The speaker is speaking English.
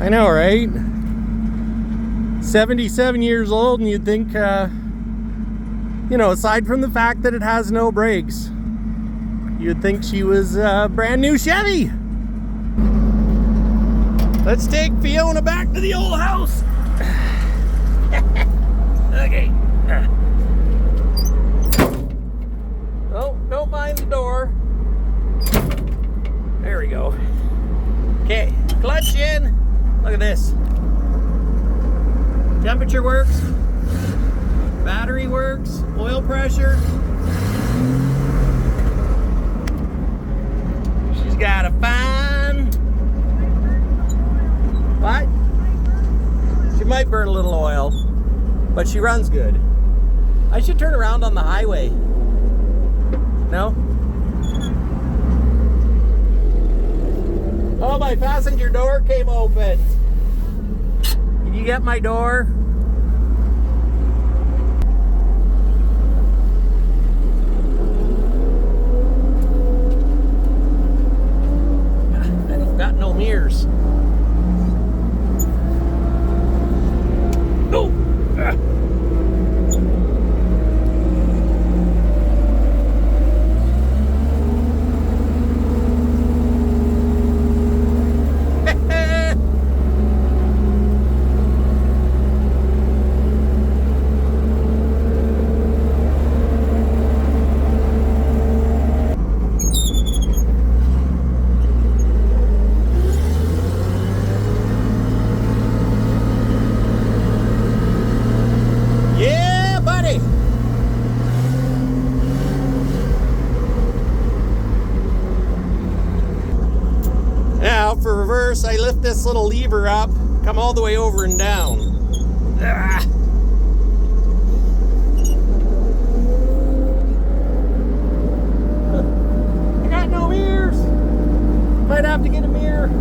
I know, right? 77 years old, and you'd think, you know, aside from the fact that it has no brakes, you'd think she was a brand new Chevy. Let's take Fiona back to the old house. Okay. Oh, don't mind the door. There we go. Okay, clutch in. Look at this. Temperature works. Battery works. Oil pressure. She's got a fine. What? She might burn a little oil, but she runs good. I should turn around on the highway. No? Oh, my passenger door came open. Can you get my door? I've got no mirrors. Oh. Now for reverse, I lift this little lever up, come all the way over and down. Ah. I got no mirrors. Might have to get a mirror.